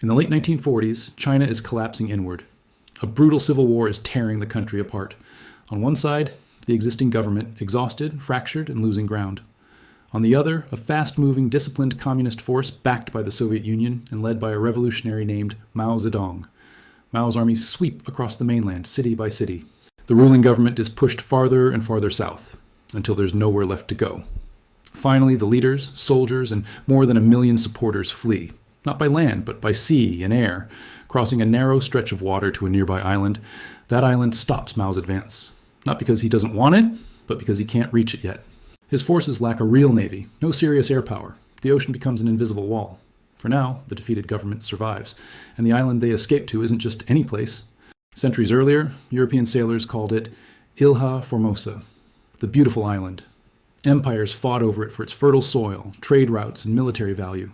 In the late 1940s, China is collapsing inward. A brutal civil war is tearing the country apart. On one side, the existing government, exhausted, fractured, and losing ground. On the other, a fast-moving, disciplined communist force backed by the Soviet Union and led by a revolutionary named Mao Zedong. Mao's armies sweep across the mainland, city by city. The ruling government is pushed farther and farther south, until there's nowhere left to go. Finally, the leaders, soldiers, and more than 1 million supporters flee, not by land, but by sea and air, crossing a narrow stretch of water to a nearby island. That island stops Mao's advance, not because he doesn't want it, but because he can't reach it yet. His forces lack a real navy, no serious air power. The ocean becomes an invisible wall. For now, the defeated government survives, and the island they escape to isn't just any place. Centuries earlier, European sailors called it Ilha Formosa, the beautiful island. Empires fought over it for its fertile soil, trade routes, and military value.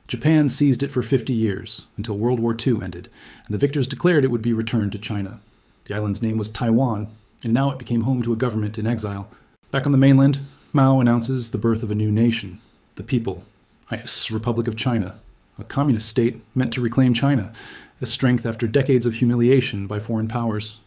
Japan seized it for 50 years, until World War II ended, and the victors declared it would be returned to China. The island's name was Taiwan, and now it became home to a government in exile. Back on the mainland, Mao announces the birth of a new nation, the People's Republic of China, a communist state meant to reclaim China, a strength after decades of humiliation by foreign powers.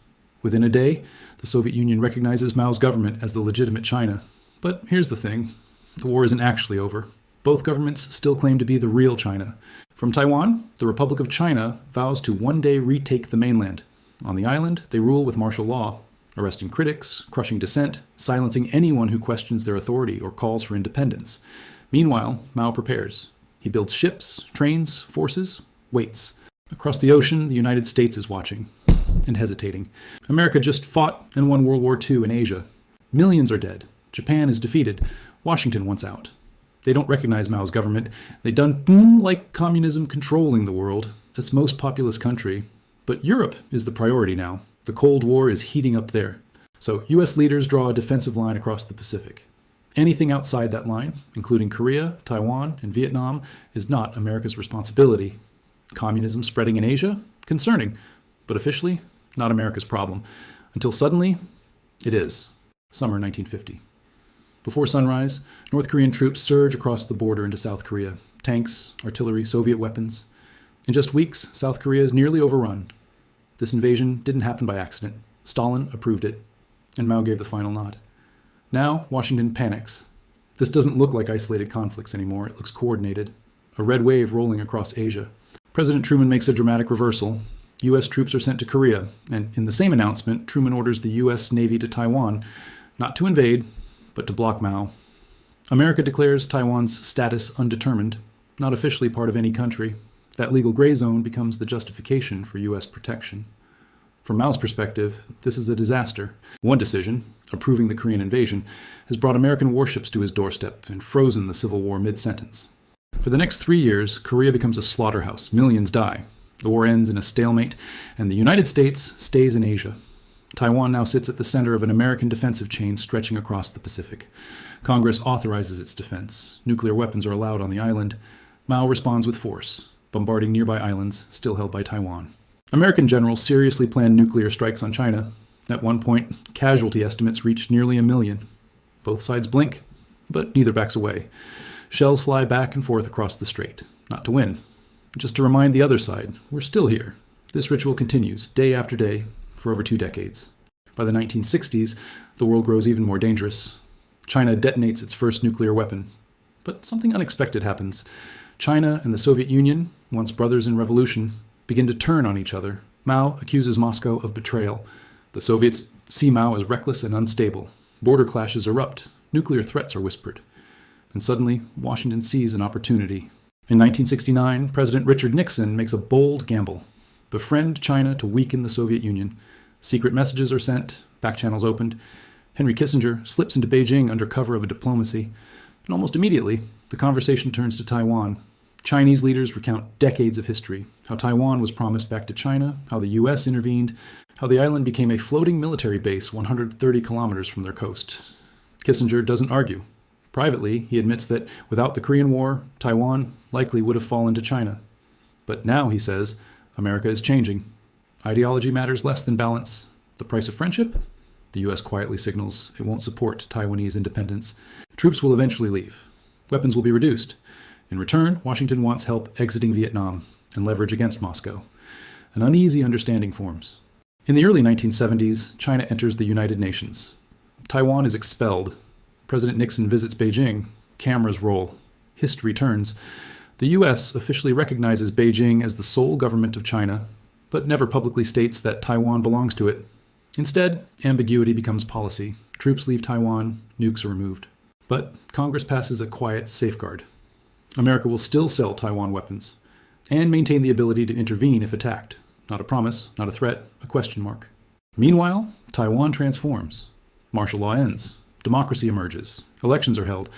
Within a day, the Soviet Union recognizes Mao's government as the legitimate China. But here's the thing, the war isn't actually over. Both governments still claim to be the real China. From Taiwan, the Republic of China vows to one day retake the mainland. On the island, they rule with martial law, arresting critics, crushing dissent, silencing anyone who questions their authority or calls for independence. Meanwhile, Mao prepares. He builds ships, trains, forces, waits. Across the ocean, the United States is watching and hesitating. America just fought and won World War II in Asia. Millions are dead. Japan is defeated. Washington wants out. They don't recognize Mao's government. They done like communism controlling the world, its most populous country. But Europe is the priority now. The Cold War is heating up there. So US leaders draw a defensive line across the Pacific. Anything outside that line, including Korea, Taiwan, and Vietnam, is not America's responsibility. Communism spreading in Asia? Concerning, but officially, not America's problem. Until suddenly, it is. Summer 1950. Before sunrise, North Korean troops surge across the border into South Korea. Tanks, artillery, Soviet weapons. In just weeks, South Korea is nearly overrun. This invasion didn't happen by accident. Stalin approved it, and Mao gave the final nod. Now, Washington panics. This doesn't look like isolated conflicts anymore. It looks coordinated. A red wave rolling across Asia. President Truman makes a dramatic reversal. U.S. troops are sent to Korea, and in the same announcement, Truman orders the U.S. Navy to Taiwan, not to invade, but to block Mao. America declares Taiwan's status undetermined, not officially part of any country. That legal gray zone becomes the justification for U.S. protection. From Mao's perspective, this is a disaster. One decision, approving the Korean invasion, has brought American warships to his doorstep and frozen the Civil War mid-sentence. For the next 3 years, Korea becomes a slaughterhouse. Millions die. The war ends in a stalemate, and the United States stays in Asia. Taiwan now sits at the center of an American defensive chain stretching across the Pacific. Congress authorizes its defense. Nuclear weapons are allowed on the island. Mao responds with force, bombarding nearby islands still held by Taiwan. American generals seriously planned nuclear strikes on China. At one point, casualty estimates reached nearly 1 million. Both sides blink, but neither backs away. Shells fly back and forth across the strait, not to win, just to remind the other side, we're still here. This ritual continues, day after day, for over 2 decades. By the 1960s, the world grows even more dangerous. China detonates its first nuclear weapon. But something unexpected happens. China and the Soviet Union, once brothers in revolution, begin to turn on each other. Mao accuses Moscow of betrayal. The Soviets see Mao as reckless and unstable. Border clashes erupt. Nuclear threats are whispered. And suddenly, Washington sees an opportunity. In 1969, President Richard Nixon makes a bold gamble. Befriend China to weaken the Soviet Union. Secret messages are sent, back channels opened. Henry Kissinger slips into Beijing under cover of a diplomacy. And almost immediately, the conversation turns to Taiwan. Chinese leaders recount decades of history, how Taiwan was promised back to China, how the U.S. intervened, how the island became a floating military base 130 kilometers from their coast. Kissinger doesn't argue. Privately, he admits that without the Korean War, Taiwan likely would have fallen to China. But now, he says, America is changing. Ideology matters less than balance. The price of friendship? The U.S. quietly signals it won't support Taiwanese independence. Troops will eventually leave. Weapons will be reduced. In return, Washington wants help exiting Vietnam and leverage against Moscow. An uneasy understanding forms. In the early 1970s, China enters the United Nations. Taiwan is expelled. President Nixon visits Beijing. Cameras roll. History turns. The U.S. officially recognizes Beijing as the sole government of China, but never publicly states that Taiwan belongs to it. Instead, ambiguity becomes policy. Troops leave Taiwan, nukes are removed. But Congress passes a quiet safeguard. America will still sell Taiwan weapons and maintain the ability to intervene if attacked. Not a promise, not a threat, a question mark. Meanwhile, Taiwan transforms. Martial law ends. Democracy emerges. Elections are held.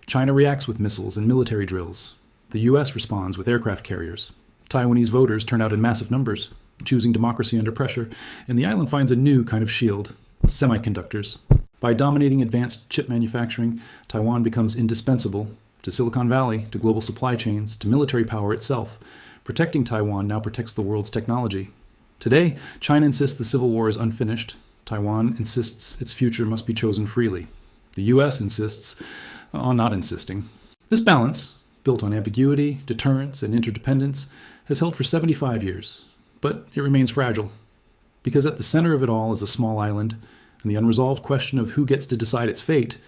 China reacts with missiles and military drills. The U.S. responds with aircraft carriers. Taiwanese voters turn out in massive numbers, choosing democracy under pressure, and the island finds a new kind of shield: semiconductors. By dominating advanced chip manufacturing, Taiwan becomes indispensable to Silicon Valley, to global supply chains, to military power itself. Protecting Taiwan now protects the world's technology. Today, China insists the civil war is unfinished. Taiwan insists its future must be chosen freely. The U.S. insists on not insisting. This balance, built on ambiguity, deterrence, and interdependence, has held for 75 years. But it remains fragile. Because at the center of it all is a small island, and the unresolved question of who gets to decide its fate